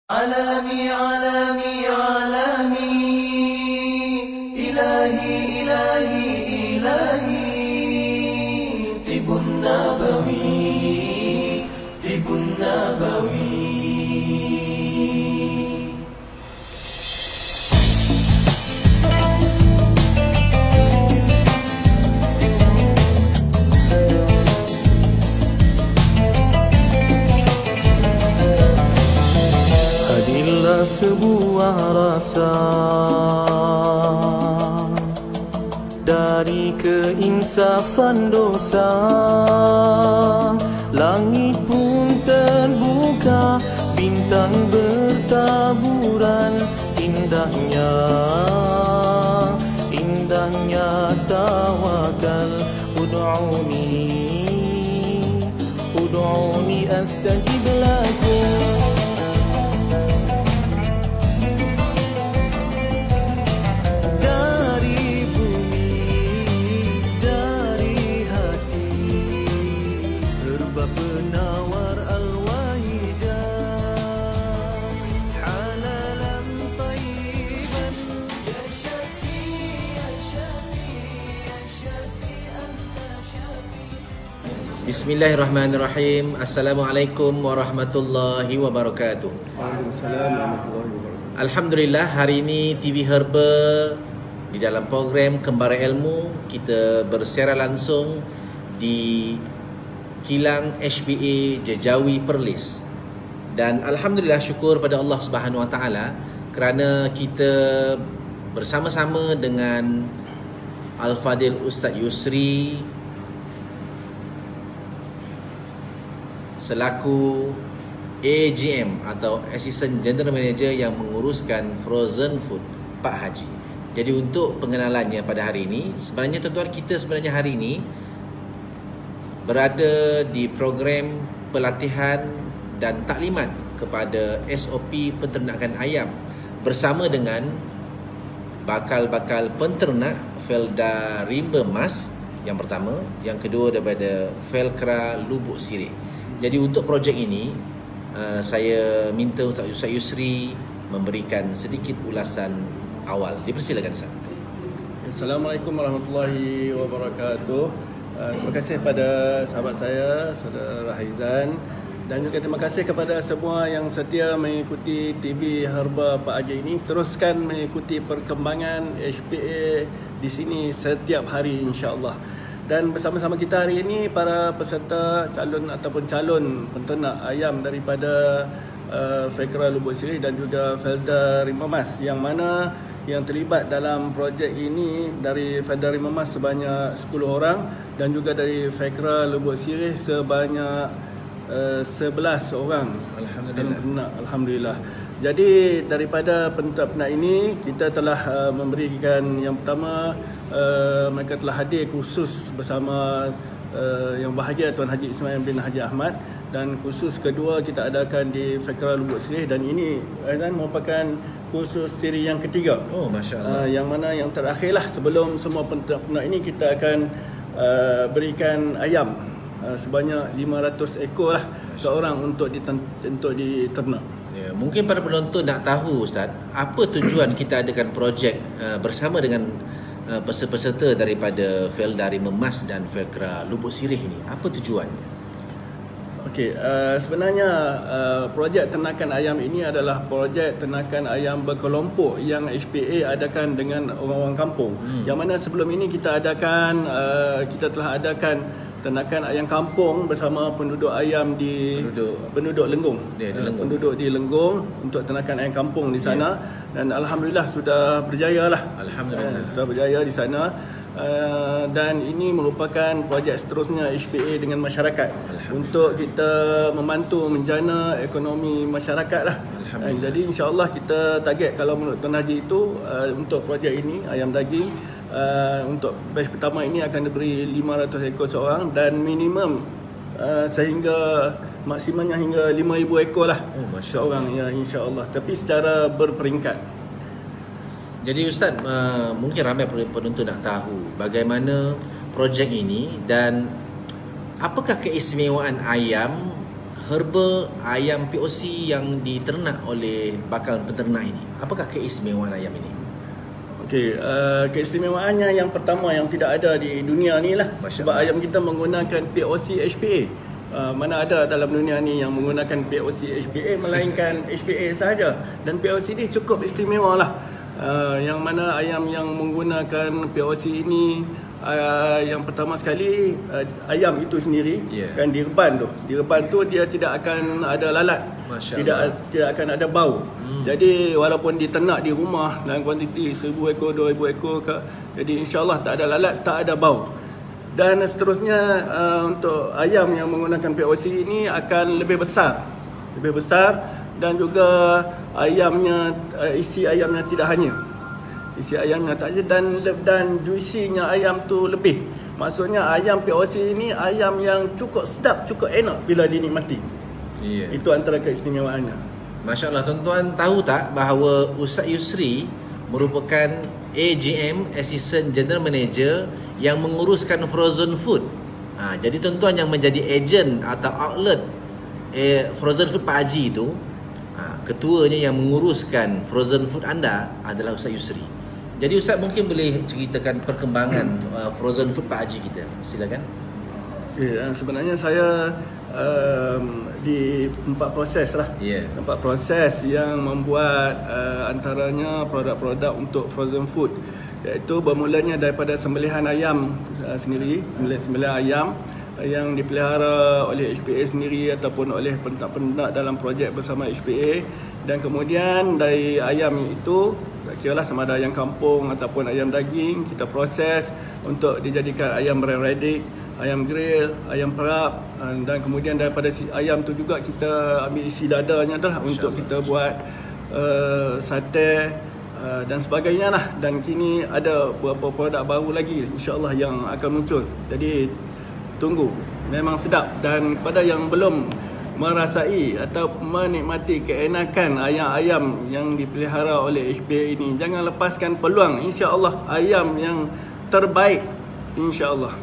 عالمي عالمي عالمي إلهي إلهي إلهي طب النبوي طب النبوي. Sebuah rasa dari keinsafan dosa, langit pun terbuka, bintang bertaburan, indahnya indahnya tawakal. Ud'uni astajib lakum. Bismillahirrahmanirrahim. Assalamualaikum warahmatullahi wabarakatuh. Waalaikumsalam warahmatullahi wabarakatuh. Alhamdulillah, hari ini TV Herba di dalam program Kembara Ilmu kita bersiaran langsung di kilang HPA Jejawi Perlis. Dan alhamdulillah, syukur pada Allah Subhanahu Wa Taala kerana kita bersama-sama dengan Al-Fadil Ustaz Yusri selaku AGM atau Assistant General Manager yang menguruskan frozen food Pak Haji. Jadi untuk pengenalannya pada hari ini, sebenarnya tuan-tuan, kita sebenarnya hari ini berada di program pelatihan dan taklimat kepada SOP penternakan ayam bersama dengan bakal-bakal penternak Felda Rimba Mas yang pertama, yang kedua daripada Felkra Lubuk Sirih. Jadi untuk projek ini, saya minta Ustaz Yusri memberikan sedikit ulasan awal. Dipersilakan Ustaz. Assalamualaikum warahmatullahi wabarakatuh. Terima kasih kepada sahabat saya, Saudara Haizan, dan juga terima kasih kepada semua yang setia mengikuti TV Herba Pak Haji ini. Teruskan mengikuti perkembangan HPA di sini setiap hari, insya-Allah. Dan bersama-sama kita hari ini para peserta calon ataupun calon penternak ayam daripada Felkra Lubuk Sirih dan juga Felda Rimba Mas, yang mana yang terlibat dalam projek ini dari Felda Rimba Mas sebanyak 10 orang dan juga dari Felkra Lubuk Sirih sebanyak 11 orang. Alhamdulillah. Alhamdulillah. Jadi daripada penternak ini kita telah memberikan yang pertama, mereka telah hadir khusus bersama yang bahagia Tuan Haji Ismail bin Haji Ahmad, dan khusus kedua kita adakan di Felkra Lubuk Sirih, dan ini merupakan khusus siri yang ketiga. Oh, masya-Allah. Yang mana yang terakhirlah sebelum semua penternak ini kita akan berikan ayam sebanyak 500 ekor lah seorang untuk diternak. Ya, mungkin para penonton nak tahu Ustaz, apa tujuan kita adakan projek bersama dengan peserta-peserta daripada Felda Rimba Mas dan Felkra Lubuk Sirih ini? Apa tujuannya? Okey, sebenarnya projek ternakan ayam ini adalah projek ternakan ayam berkelompok yang HPA adakan dengan orang-orang kampung. Yang mana sebelum ini kita telah adakan ternakan ayam kampung bersama penduduk ayam di penduduk Lenggong. Ya, di Lenggong. Penduduk di Lenggong untuk ternakan ayam kampung di sana, dan alhamdulillah sudah berjaya lah. Alhamdulillah. Sudah berjaya di sana. Dan ini merupakan projek seterusnya HPA dengan masyarakat untuk kita membantu menjana ekonomi masyarakat lah. Jadi insya-Allah kita target, kalau menurut Tuan Haji itu, untuk projek ini ayam daging, untuk batch pertama ini akan diberi 500 ekor seorang, dan minimum sehingga maksimumnya hingga 5,000 ekor lah seorang, ya, insya-Allah, tapi secara berperingkat. Jadi Ustaz, mungkin ramai penonton nak tahu bagaimana projek ini dan apakah keistimewaan ayam herba ayam POC yang diternak oleh bakal peternak ini? Apakah keistimewaan ayam ini? Okey, keistimewaannya yang pertama yang tidak ada di dunia ni lah. Sebab ayam kita menggunakan POC HPA. Mana ada dalam dunia ni yang menggunakan POC HPA melainkan HPA sahaja. Dan POC ni cukup istimewa lah. Yang mana ayam yang menggunakan POC ini, yang pertama sekali ayam itu sendiri kan direban tu dia tidak akan ada lalat, tidak akan ada bau. Jadi walaupun diternak di rumah dalam kuantiti 1000 ekor 2000 ekor jadi insyaAllah tak ada lalat, tak ada bau. Dan seterusnya untuk ayam yang menggunakan POC ini akan lebih besar dan juga ayamnya isi ayamnya tidak hanya dan juicy-nya ayam tu lebih. Maksudnya ayam POC ini ayam yang cukup sedap, cukup enak bila dinikmati. Itu antara keistimewaannya. Masya Allah, tuan-tuan tahu tak bahawa Ustaz Yusri merupakan AGM, Assistant General Manager, yang menguruskan frozen food. Jadi tuan-tuan yang menjadi ejen atau outlet frozen food Pak Haji itu, ketuanya yang menguruskan frozen food anda adalah Ustaz Yusri. Jadi Ustaz mungkin boleh ceritakan perkembangan frozen food Pak Haji kita. Silakan. Sebenarnya saya di tempat proses lah. Tempat proses yang membuat antaranya produk-produk untuk frozen food, iaitu bermulanya daripada sembelihan ayam sendiri, sembelihan ayam yang dipelihara oleh HPA sendiri ataupun oleh penternak dalam projek bersama HPA. Dan kemudian dari ayam itu, kiralah sama ada ayam kampung ataupun ayam daging, kita proses untuk dijadikan ayam brand ready, ayam grill, ayam perap. Dan kemudian daripada ayam tu juga kita ambil isi dadanya dah untuk kita buat sate dan sebagainya lah. Dan kini ada beberapa produk baru lagi insyaAllah yang akan muncul. Jadi tunggu, memang sedap. Dan kepada yang belum merasai atau menikmati keenakan ayam-ayam yang dipelihara oleh HPA ini, jangan lepaskan peluang. InsyaAllah ayam yang terbaik, insyaAllah.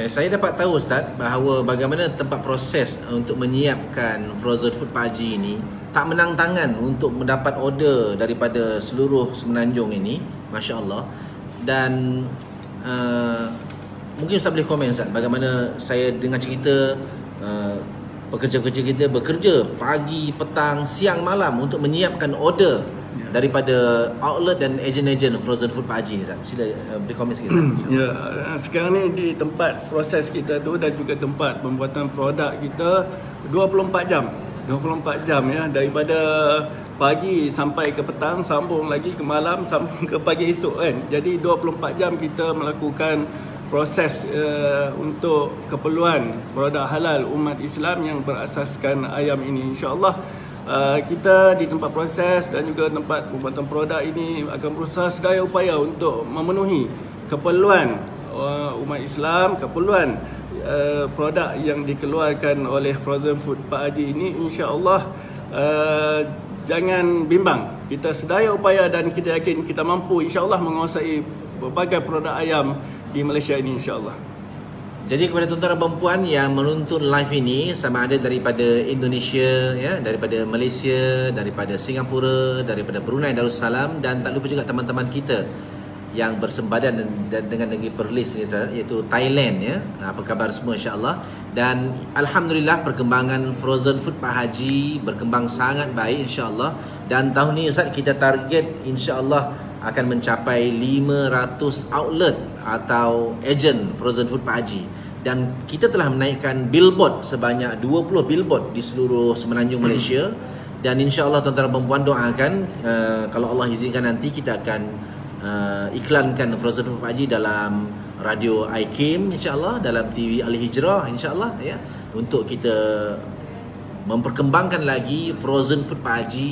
Saya dapat tahu Ustaz bahawa bagaimana tempat proses untuk menyiapkan frozen food Pak Haji ini tak menang tangan untuk mendapat order daripada seluruh Semenanjung ini, Masya Allah. Dan mungkin Ustaz boleh komen Ustaz, bagaimana saya dengar cerita pekerja-pekerja kita bekerja pagi, petang, siang, malam untuk menyiapkan order daripada outlet dan ejen-ejen frozen food Pak Haji ni Ustaz. Sila boleh komen sikit Ustaz. Sekarang ni di tempat proses kita tu dan juga tempat pembuatan produk kita 24 jam ya, daripada pagi sampai ke petang, sambung lagi ke malam, sambung ke pagi esok kan. Jadi 24 jam kita melakukan proses untuk keperluan produk halal umat Islam yang berasaskan ayam ini. InsyaAllah kita di tempat proses dan juga tempat pembuatan produk ini akan berusaha sedaya upaya untuk memenuhi keperluan umat Islam, keperluan produk yang dikeluarkan oleh frozen food Pak Haji ini. InsyaAllah jangan bimbang, kita sedaya upaya dan kita yakin kita mampu insyaAllah menguasai berbagai produk ayam di Malaysia ini insyaAllah. Jadi kepada tuan-tuan dan perempuan yang menonton live ini, sama ada daripada Indonesia, ya, daripada Malaysia, daripada Singapura, daripada Brunei Darussalam, dan tak lupa juga teman-teman kita yang bersempadan dengan negeri Perlis iaitu Thailand, ya. Apa khabar semua insya-Allah. Dan alhamdulillah perkembangan frozen food Pak Haji berkembang sangat baik insya-Allah. Dan tahun ni Ustaz kita target insya-Allah akan mencapai 500 outlet atau ejen frozen food Pak Haji. Dan kita telah menaikkan billboard sebanyak 20 billboard di seluruh Semenanjung Malaysia. Dan insya-Allah tuan-tuan dan perempuan doakan kalau Allah izinkan nanti kita akan iklankan frozen food Pak Haji dalam radio IKIM insya-Allah, dalam TV Al-Hijrah insya-Allah, ya, untuk kita memperkembangkan lagi frozen food Pak Haji,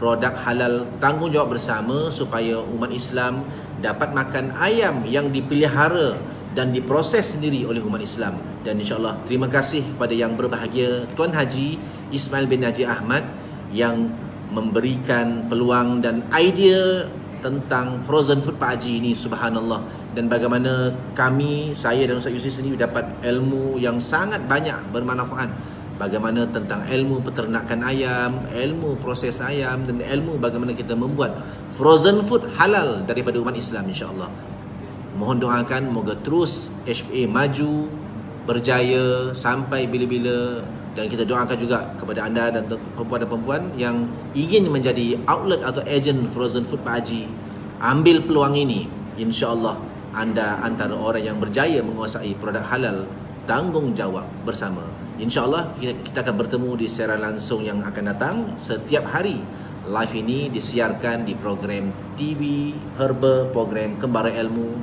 produk halal tanggungjawab bersama supaya umat Islam dapat makan ayam yang dipelihara dan diproses sendiri oleh umat Islam. Dan insya-Allah terima kasih kepada yang berbahagia Tuan Haji Ismail bin Haji Ahmad yang memberikan peluang dan idea tentang frozen food Pak Haji ini, subhanallah. Dan bagaimana kami, saya dan Ustaz Yusri sendiri dapat ilmu yang sangat banyak bermanfaat bagaimana tentang ilmu peternakan ayam, ilmu proses ayam, dan ilmu bagaimana kita membuat frozen food halal daripada umat Islam, insya-Allah. Mohon doakan moga terus HPA maju, berjaya sampai bila-bila. Dan kita doakan juga kepada anda dan perempuan dan perempuan yang ingin menjadi outlet atau ejen frozen food Pak Haji, ambil peluang ini. InsyaAllah anda antara orang yang berjaya menguasai produk halal, tanggungjawab bersama. InsyaAllah kita akan bertemu di siaran langsung yang akan datang setiap hari. Live ini disiarkan di program TV Herba, program Kembara Ilmu,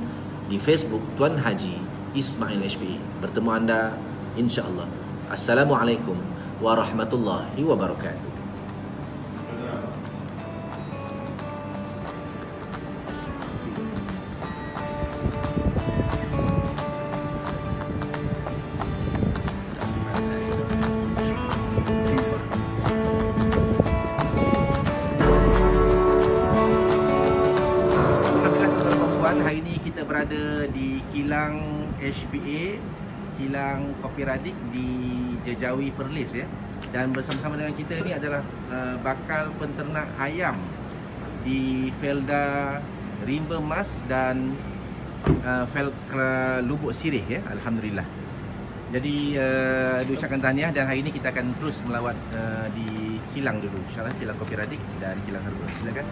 di Facebook Tuan Haji Ismail HPA. Bertemu anda insyaAllah. Assalamualaikum warahmatullahi wabarakatuh. Hari ini kita berada di kilang HPA, kilang Kopi Radik di Jejawi Perlis ya. Dan bersama-sama dengan kita ni adalah bakal penternak ayam di Felda Rimba Mas dan Felda Lubuk Sirih ya. Alhamdulillah. Jadi diucapkan tahniah, dan hari ini kita akan terus melawat di kilang dulu. InsyaAllah kilang Kopi Radik dan kilang Herba. Silakan.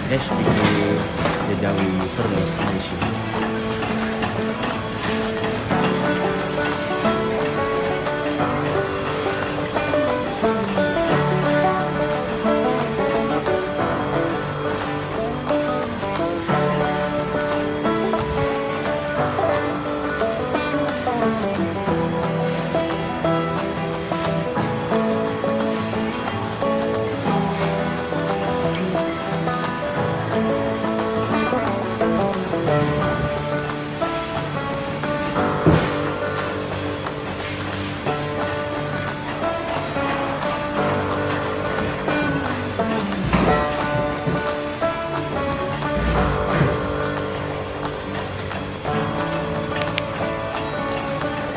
SPA Kejawi Perlis Malaysia.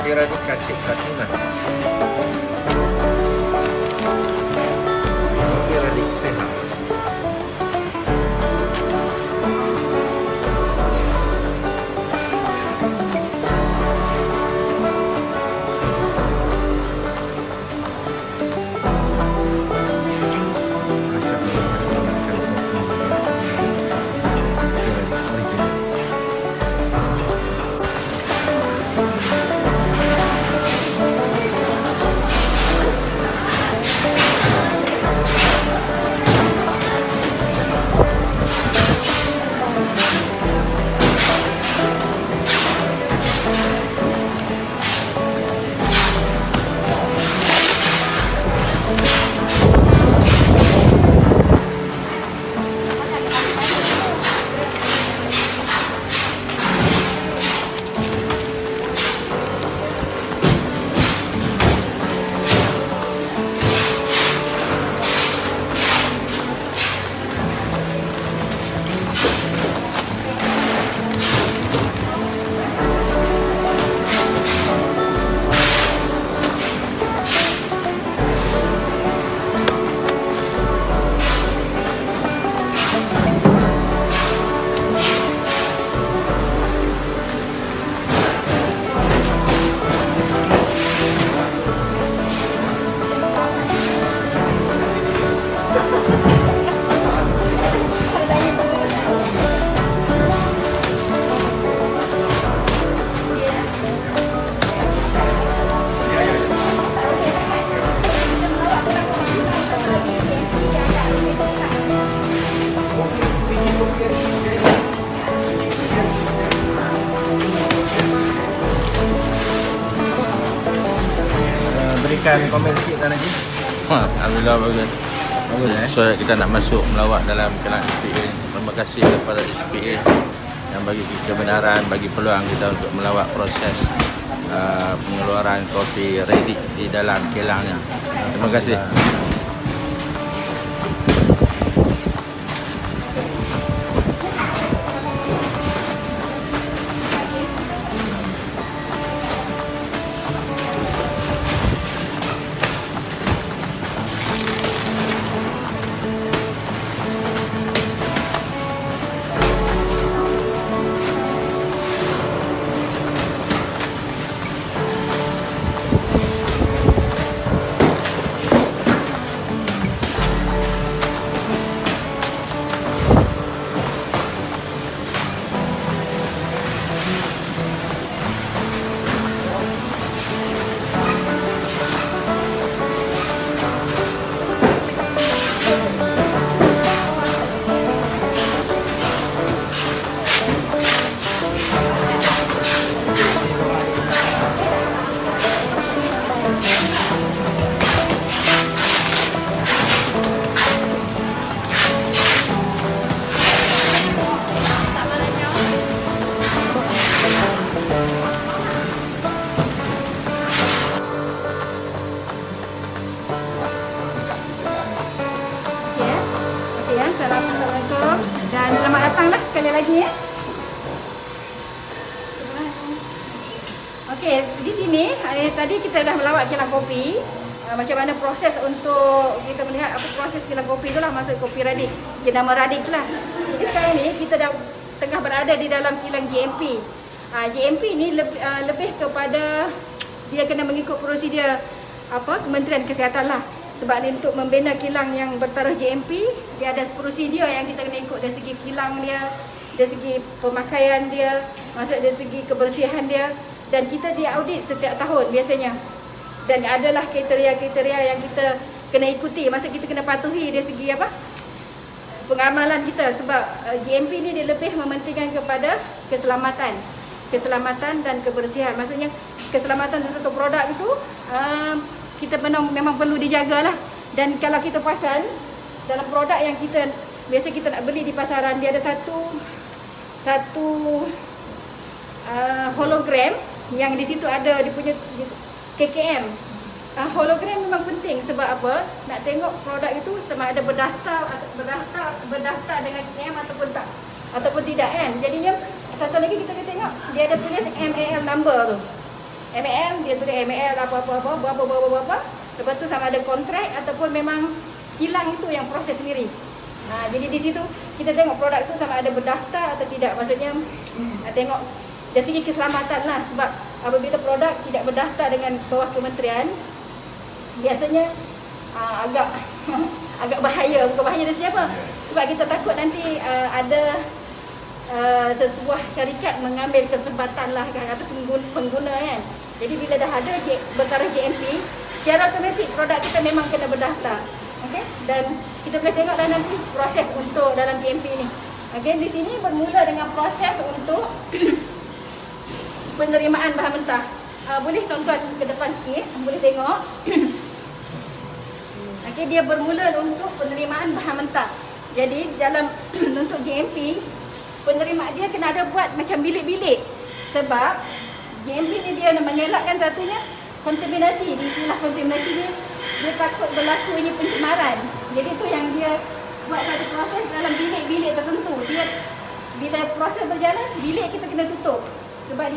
Kira ni kacik-kacinan. Kira ni sehat. Berikan komen sikit Tan Haji. Alhamdulillah bagus. So kita nak masuk melawat dalam kelang SPA. Terima kasih kepada SPA yang bagi kebenaran, bagi peluang kita untuk melawat proses pengeluaran kopi ready di dalam kelangnya. Terima kasih. Assalamualaikum dan selamat datang sekali lagi ya. Okey, di sini tadi kita dah melawat kilang kopi. Macam mana proses untuk kita melihat apa proses kilang kopi itulah, masuk kopi Radix. Dia nama Radix lah. Jadi sekarang ni kita dah tengah berada di dalam kilang GMP. GMP ni lebih kepada dia kena mengikut prosedur Kementerian Kesihatan lah. Sebab ni untuk membina kilang yang bertaraf GMP, dia ada prosedur yang kita kena ikut dari segi kilang dia, dari segi pemakaian dia, maksud dari segi kebersihan dia, dan kita diaudit setiap tahun biasanya. Dan adalah kriteria-kriteria yang kita kena ikuti, maksud kita kena patuhi dari segi apa? Pengamalan kita, sebab GMP ni dia lebih mementingkan kepada keselamatan dan kebersihan. Maksudnya keselamatan untuk produk itu kita memang perlu dijagalah. Dan kalau kita perasan dalam produk yang biasa kita nak beli di pasaran, dia ada satu hologram yang di situ ada dia punya KKM. Hologram memang penting sebab apa? Nak tengok produk itu sama ada berdaftar dengan KKM ataupun tidak kan. Jadinya satu lagi kita tengok dia ada tulis MAL number tu. MAL dia tulis MAL berapa. Lepas tu sama ada kontrak ataupun memang kilang itu yang proses sendiri. Jadi di situ kita tengok produk itu sama ada berdaftar atau tidak. Maksudnya tengok dari segi keselamatan lah, sebab apabila produk tidak berdaftar dengan bawah kementerian, biasanya agak bahaya. Bukan bahaya dari segi apa? Sebab kita takut nanti ada sebuah syarikat mengambil kesempatan lah atas pengguna kan. Jadi bila dah ada bertaraf GMP, secara otomatik produk kita memang kena berdaftar. Okey, dan kita boleh tengok dah nanti proses untuk dalam GMP ni. Okey, di sini bermula dengan proses untuk penerimaan bahan mentah. Boleh tuan-tuan ke depan sikit, boleh tengok. Okey, dia bermula untuk penerimaan bahan mentah. Jadi dalam untuk GMP, penerimaan dia kena ada buat macam bilik-bilik. Sebab GMP ni dia mengelakkan satunya kontaminasi. Di istilah kontaminasi ni, dia takut berlakunya pencemaran. Jadi tu yang dia buat satu proses dalam bilik-bilik tertentu. Dia bila proses berjalan, bilik kita kena tutup. Sebab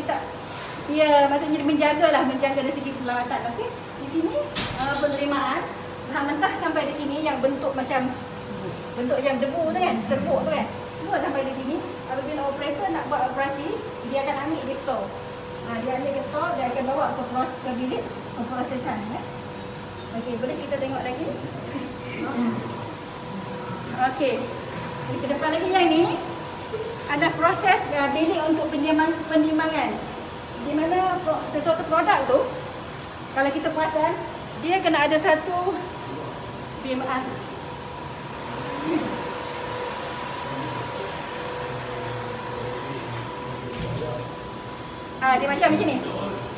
dia maksudnya menjaga dari segi keselamatan. Okey. Di sini penerimaan bahan mentah sampai di sini yang bentuk yang debu tu kan, serbuk tu kan. Semua sampai di sini. Apabila operator nak buat operasi, dia akan ambil di store. Dia ambil di store, dia akan bawa ke bilik pemprosesan. Okey, boleh kita tengok lagi. Okey. Ke depan lagi yang ni ada proses bilik untuk penimbangan. Di mana sesuatu produk tu, kalau kita perasan, dia kena ada satu BMR. Dia macam ni.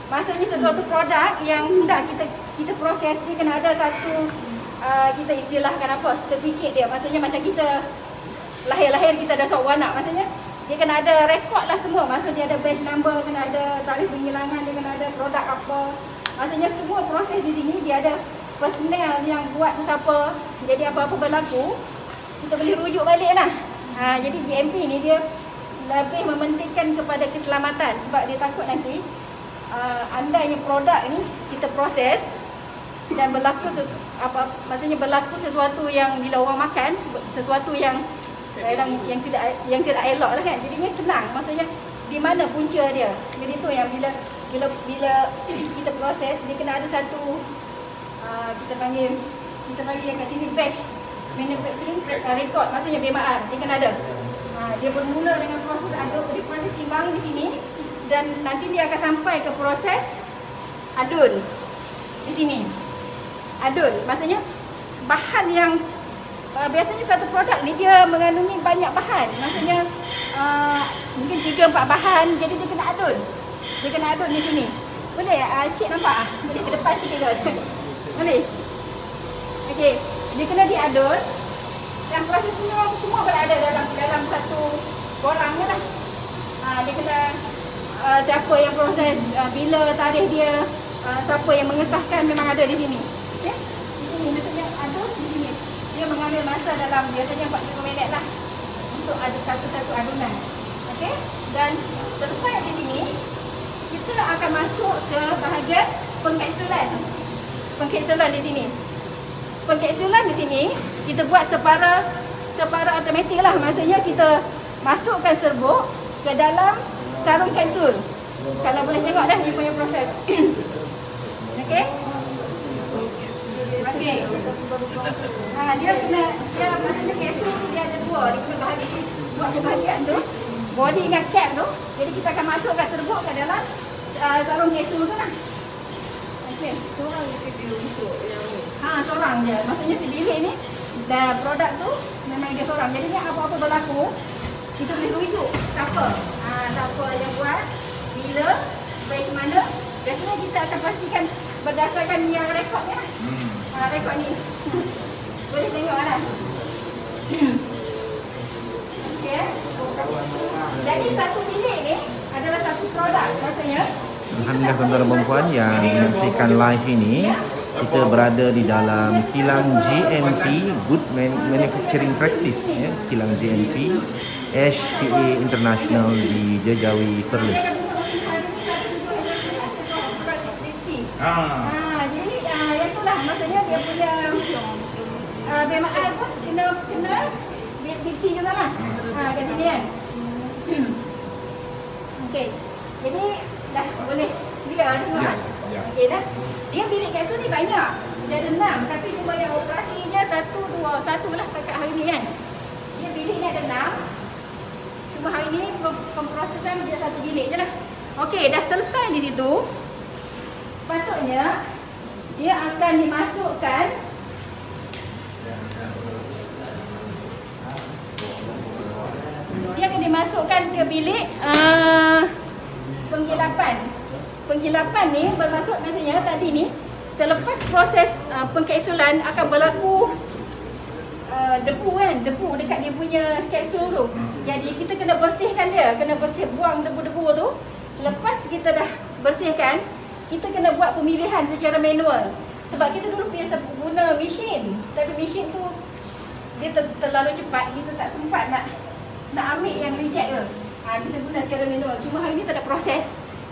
Maksudnya sesuatu produk yang hendak kita proses, dia kena ada satu kita istilahkan apa, sertifikat dia. Maksudnya macam kita lahir kita dah seorang anak, maksudnya dia kena ada rekod lah semua. Maksudnya ada batch number, kena ada tarikh penghilangan, dia kena ada produk apa. Maksudnya semua proses di sini dia ada personel yang buat tu siapa. Jadi apa-apa berlaku, kita boleh rujuk balik lah. Jadi GMP ni dia lebih mementingkan kepada keselamatan. Sebab dia takut nanti andainya produk ni kita proses dan maksudnya berlaku sesuatu yang bila orang makan, sesuatu yang tidak elok lah kan. Jadinya senang, maksudnya di mana punca dia. Jadi tu yang bila kita proses, dia kena ada satu kita panggil yang kat sini batch manufacturing record, maksudnya BMR dia kena ada. Dia bermula dengan proses proses timbang di sini, dan nanti dia akan sampai ke proses adun di sini. Adun maksudnya bahan yang biasanya satu produk ni dia mengandungi banyak bahan. Maksudnya mungkin 3-4 bahan, jadi dia kena adun. Dia kena adun di sini. Boleh cik nampak? Boleh ke depan sikit ke? Boleh? Okey, dia kena diadun. Yang proses semua berada dalam satu borang lah. Dia kena siapa yang proses, bila tarikh dia, siapa yang mengesahkan, memang ada di sini. Okey? Di sini maksudnya adun di sini. Dia mengambil masa dalam biasanya 45 minit lah untuk ada satu-satu adunan. Okey? Dan selesai di sini, kita akan masuk ke bahagian pengkapsulan. Pengkapsulan di sini. Pengkapsulan di sini kita buat separa automatik lah. Maksudnya kita masukkan serbuk ke dalam sarung kapsul. Kalau boleh tengok dah dia punya proses. Okey? Okey, Okey. Dia maksudnya kapsul tu dia ada dua. Dia kena buat bahagian tu, body dengan cap tu. Jadi kita akan masukkan serbuk ke dalam sarung kapsul tu lah. Okey. Seorang dia untuk yang ni. Seorang je. Maksudnya si bilik ni dah produk tu memang dia seorang. Jadinya apa-apa berlaku kita boleh rujuk siapa. Siapa yang buat, bila, baik mana. Biasanya kita akan pastikan berdasarkan yang rekodnya. Rekod ni. Boleh tengok lah. Okey. Jadi satu bilik ni adalah satu produk. Maksudnya Alhamdulillah tuan-tuan dan puan yang menyaksikan live ini, kita berada di dalam kilang GMP Good Manufacturing Practice ya, kilang GMP SPA International di Jejawi Perlis. Jadi yang tu lah maksudnya dia punya BMR pun kena dipsi juga lah. Kat sini kan. Okey. Jadi dah boleh dia tengok kan. Okey dah. Dia bilik kapsul ni banyak. Dia ada 6 tapi cuma yang operasinya 1 lah setakat hari ni kan. Dia bilik ni ada 6. Cuma hari ni pemprosesan dia satu bilik je lah. Okey, dah selesai di situ. Patutnya dia akan dimasukkan ke bilik penggilapan. Penggilapan ni bermaksud maksudnya tadi ni selepas proses pengkapsulan akan berlaku debu kan, debu dekat dia punya kapsul tu. Jadi kita kena bersihkan dia, kena buang debu-debu tu. Selepas kita dah bersihkan, kita kena buat pemilihan secara manual. Sebab kita dulu biasa guna mesin, tapi mesin tu dia terlalu cepat, kita tak sempat nak ambil yang reject tu. Kita guna secara manual. Cuma hari ni tak ada proses.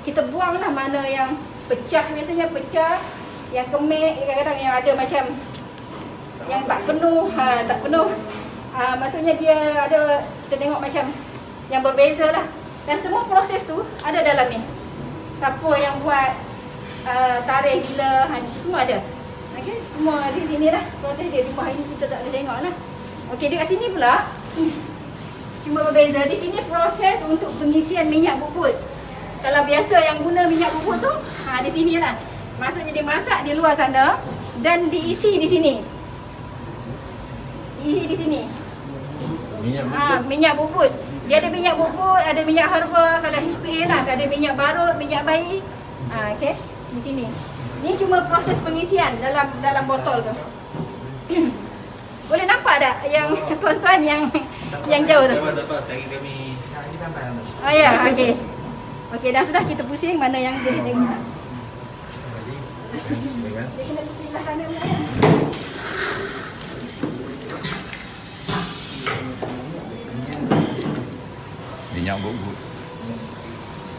Kita buanglah mana yang pecah, biasanya pecah, yang kemik, kadang-kadang yang ada macam yang tak penuh, tak penuh. Maksudnya dia ada, kita tengok macam yang berbeza lah. Dan semua proses tu ada dalam ni. Siapa yang buat, tarikh bila, semua ada. Okay, semua di sini lah proses dia. Cuma hari ni kita tak boleh tengok lah. Okey, dekat sini pula cuma berbeza. Di sini proses untuk pengisian minyak bubut. Kalau biasa yang guna minyak bubut tu, di sini lah. Maksudnya dimasak di luar sana dan diisi di sini. Diisi di sini. Minyak bubut. Dia ada minyak bubut, ada minyak herba, kalau HPA lah, ada minyak barut, minyak bayi. Okey, di sini. Ni cuma proses pengisian dalam botol tu. Boleh nampak tak yang tuan-tuan yang jauh tu? Ya, okey. Okey, dah sudah kita pusing mana yang boleh tengok. Dia kena pusing belah sana pula kan? Minyak bubut.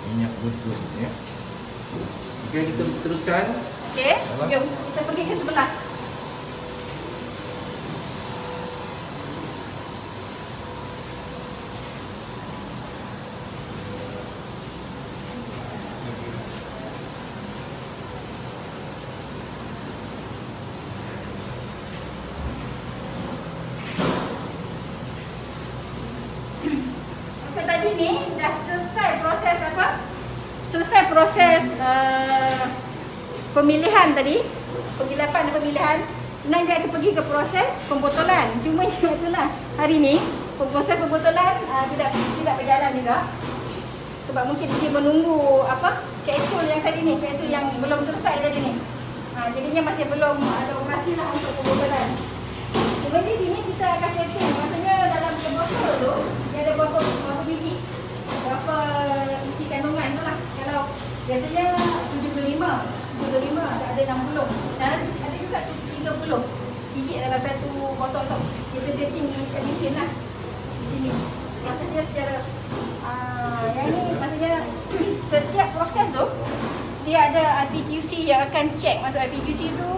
Minyak bubut ya. Okey, kita teruskan. Okey, jom kita pergi ke sebelah. Tadi ni dah selesai proses apa? Selesai proses pemilihan tadi, penggilapan dan pemilihan. Sebenarnya dia akan pergi ke proses pembotolan. Cuma itulah hari ni proses pembotolan tidak berjalan juga. Sebab mungkin dia menunggu apa? Kapsul yang tadi ni, kapsul yang belum selesai tadi ni. Jadinya masih belum ada operasi lah untuk pembotolan. Cuma di sini kita akan setting. Maksudnya dalam botol tu dia ada berapa biji, berapa isi kandungan tu lah. Kalau biasanya 75, tak ada 60 dan ada juga 30 biji dalam satu botol tu. Kita setting kat mesin lah di sini. Maksudnya secara yang ni maksudnya setiap proses tu dia ada IPQC yang akan check. Maksud IPQC tu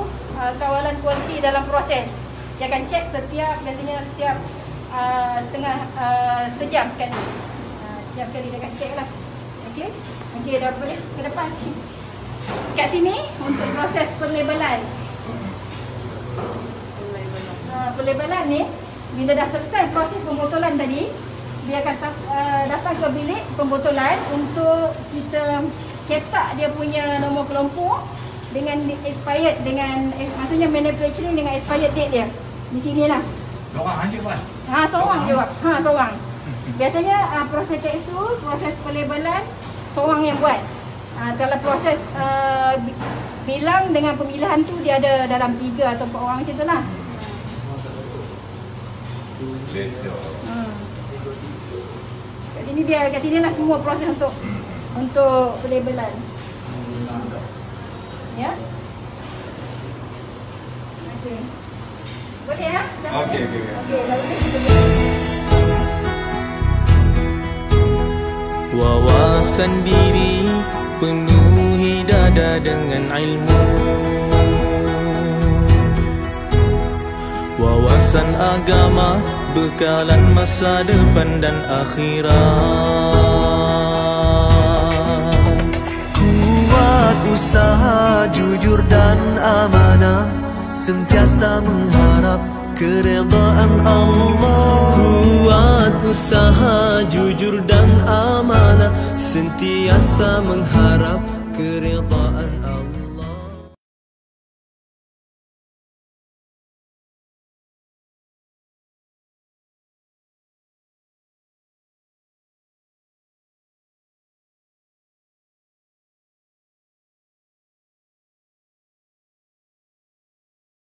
kawalan kualiti dalam proses. Dia akan check biasanya setiap sejam sekali. Sejam sekali dia akan check lah. Okey. Okey, dah boleh ke depan. Kat sini untuk proses perlabelan. Pelabelan ni bila dah selesai proses pembotolan tadi, dia akan datang ke bilik pembotolan untuk kita cetak dia punya nombor kelompok dengan expired, dengan maksudnya manufacturing dengan expired date dia. Di sinilah. Seorang aja kan? Seorang je Wak. Seorang. Biasanya proses kapsul, proses pelabelan seorang yang buat. Kalau proses bilang dengan pemilihan tu dia ada dalam 3 atau 4 orang macam tu lah. Kat sini lah semua proses untuk pelabelan. Ya. Okey. Boleh ya? Okey. Okey, lalu kita Wawasan diri penuhi dada dengan ilmu. Wawasan agama bekalan masa depan dan akhirat. Kuat usaha jujur dan amanah, sentiasa mengharap keredaan Allah. Kuat usaha jujur dan amanah, sentiasa mengharap keredaan Allah.